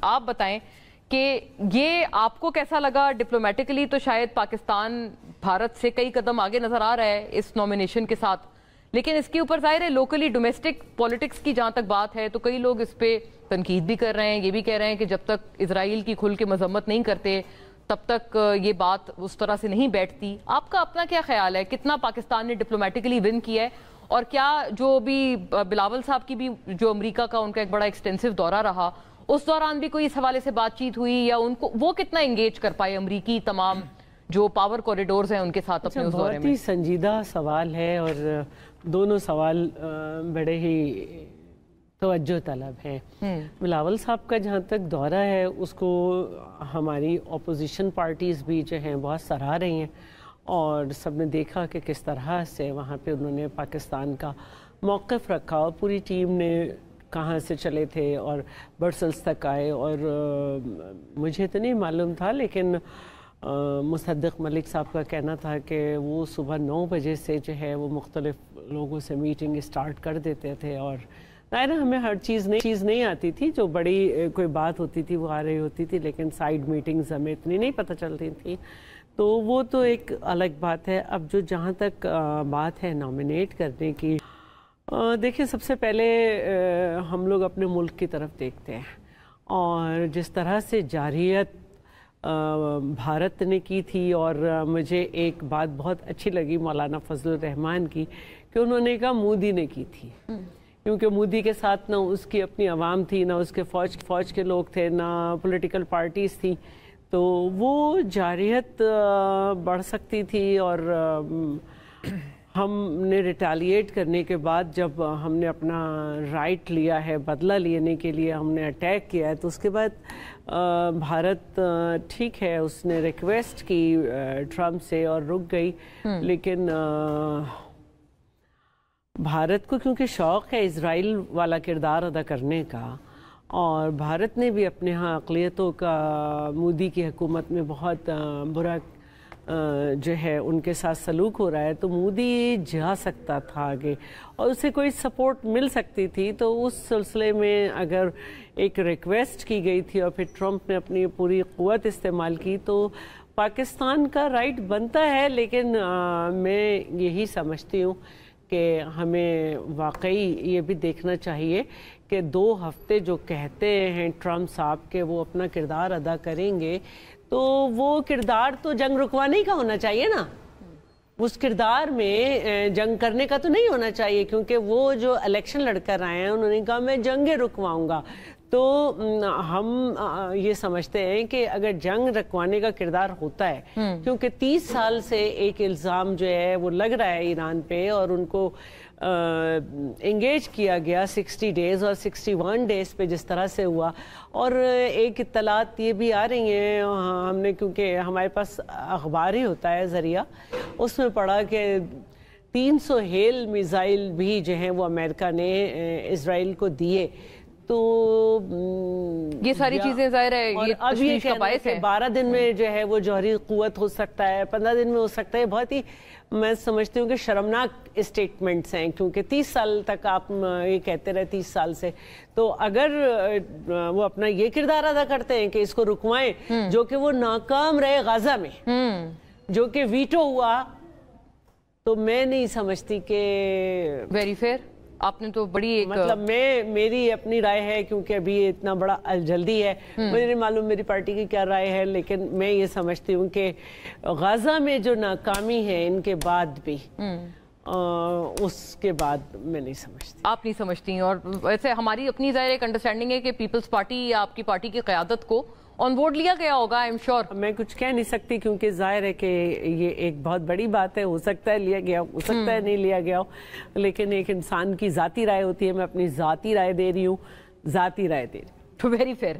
آپ بتائیں کہ یہ آپ کو کیسا لگا؟ ڈپلومیٹکلی تو شاید پاکستان بھارت سے کئی قدم آگے نظر آ رہا ہے اس نومینیشن کے ساتھ، لیکن اس کے اوپر ظاہر ہے لوکلی ڈومیسٹک پولیٹکس کی جہاں تک بات ہے تو کئی لوگ اس پہ تنقید بھی کر رہے ہیں، یہ بھی کہہ رہے ہیں کہ جب تک اسرائیل کی کھل کے مذمت نہیں کرتے تب تک یہ بات اس طرح سے نہیں بیٹھتی۔ آپ کا اپنا کیا خیال ہے؟ کتنا پاکستان نے ڈپلومیٹکلی ون کیا ہے؟ اور کیا جو بھی بلاول صاحب کی بھی جو امریکہ کا ان کا ایک بڑا ایکسٹینسو دورہ رہا اس دوران بھی کوئی اس حوالے سے بات چیت ہوئی، یا ان کو وہ کتنا انگیج کر پائے امریکی تمام جو پاور کوریڈورز ہیں ان کے ساتھ اپنے اس دورے میں؟ بہت ہی سنجیدہ سوال ہے اور دونوں سوال بڑے ہی توجہ طلب ہیں۔ بلاول صاحب کا جہاں تک دورہ ہے اس کو ہماری اپوزیشن پارٹیز بھی جو ہیں بہت سراہ رہی ہیں، اور سب نے دیکھا کہ کس طرح سے وہاں پہ انہوں نے پاکستان کا موقف رکھا، اور پوری ٹیم نے کہاں سے چلے تھے اور برسلز تک آئے، اور مجھے تو نہیں معلوم تھا لیکن مصدق ملک صاحب کا کہنا تھا کہ وہ صبح 9 بجے سے جو ہے وہ مختلف لوگوں سے میٹنگ اسٹارٹ کر دیتے تھے، اور ہمیں ہر چیز نہیں آتی تھی، جو بڑی کوئی بات ہوتی تھی وہ آ رہی ہوتی تھی، لیکن سائیڈ میٹنگز ہمیں اتنی نہیں پتہ چلتی تھی، تو وہ تو ایک الگ بات ہے۔ اب جو جہاں تک بات ہے نامینیٹ کرنے کی، دیکھیں سب سے پہلے ہم لوگ اپنے ملک کی طرف دیکھتے ہیں، اور جس طرح سے جارحیت بھارت نے کی تھی، اور مجھے ایک بات بہت اچھی لگی مولانا فضل الرحمان کی کہ انہوں نے کہا مودی نے کی تھی، کیونکہ مودی کے ساتھ نہ اس کی اپنی عوام تھی، نہ اس کے فوج کے لوگ تھے، نہ پولیٹیکل پارٹیز تھیں، تو وہ جارحیت بڑھ سکتی تھی، اور ہم نے ریٹیلیٹ کرنے کے بعد جب ہم نے اپنا رائٹ لیا ہے، بدلہ لینے کے لیے ہم نے اٹیک کیا ہے، تو اس کے بعد بھارت ٹھیک ہے اس نے ریکویسٹ کی ٹرمپ سے اور رک گئی، لیکن بھارت کو کیونکہ شوق ہے اسرائیل والا کردار ادا کرنے کا، اور بھارت نے بھی اپنے ہاں اقلیتوں کا مودی کی حکومت میں بہت برا جو ہے ان کے ساتھ سلوک ہو رہا ہے، تو مودی جا سکتا تھا آگے اور اسے کوئی سپورٹ مل سکتی تھی، تو اس سلسلے میں اگر ایک ریکویسٹ کی گئی تھی اور پھر ٹرمپ نے اپنی پوری قوت استعمال کی تو پاکستان کا رائٹ بنتا ہے، لیکن میں یہی سمجھتی ہوں کہ ہمیں واقعی یہ بھی دیکھنا چاہیے کہ 2 ہفتے جو کہتے ہیں ٹرمپ صاحب کہ وہ اپنا کردار ادا کریں گے، تو وہ کردار تو جنگ رکوانے کا ہونا چاہیے نا، اس کردار میں جنگ کرنے کا تو نہیں ہونا چاہیے، کیونکہ وہ جو الیکشن لڑ کر آئے ہیں انہوں نے کہا میں جنگیں رکواؤں گا، تو ہم یہ سمجھتے ہیں کہ اگر جنگ رکوانے کا کردار ہوتا ہے، کیونکہ 30 سال سے ایک الزام جو ہے وہ لگ رہا ہے ایران پہ، اور ان کو انگیج کیا گیا 60 ڈیز اور 61 ڈیز پہ جس طرح سے ہوا، اور ایک اطلاعات یہ بھی آ رہی ہیں ہم نے، کیونکہ ہمارے پاس اخبار ہی ہوتا ہے ذریعہ، اس میں پڑھا کہ 300 ہیل میزائل بھی جو ہیں وہ امریکہ نے اسرائیل کو دیے، تو یہ ساری چیزیں ظاہر ہے یہ تشویش کا باعث ہے۔ 12 دن میں جو ہے وہ جوہری قوت ہو سکتا ہے، 15 دن میں ہو سکتا ہے، بہت ہی میں سمجھتی ہوں کہ شرمناک اسٹیٹمنٹس ہیں، کیونکہ 30 سال تک آپ یہ کہتے رہے 30 سال سے، تو اگر وہ اپنا یہ کردار ادا کرتے ہیں کہ اس کو رکوائیں، جو کہ وہ ناکام رہے غزہ میں، جو کہ ویٹو ہوا، تو میں نہیں سمجھتی کہ ویری فیئر۔ آپ نے تو بڑی ایک مطلب میری اپنی رائے ہے، کیونکہ ابھی اتنا بڑا جلدی ہے، مجھے نہیں معلوم میری پارٹی کی کیا رائے ہے، لیکن میں یہ سمجھتی ہوں کہ غزہ میں جو ناکامی ہے ان کے بعد بھی، اس کے بعد میں نہیں سمجھتی۔ آپ نہیں سمجھتی، اور ویسے ہماری اپنی ظاہر ایک انڈرسٹینڈنگ ہے کہ پیپلز پارٹی یا آپ کی پارٹی کی قیادت کو آن بورڈ لیا گیا ہوگا، آئی ایم شیور۔ میں کچھ کہہ نہیں سکتی، کیونکہ ظاہر ہے کہ یہ ایک بہت بڑی بات ہے، ہو سکتا ہے لیا گیا ہو سکتا ہے نہیں لیا گیا ہو، لیکن ایک انسان کی ذاتی رائے ہوتی ہے، میں اپنی ذاتی رائے دے رہی ہوں، ذاتی رائے دے رہی ہوں۔ تو ویری فیئر۔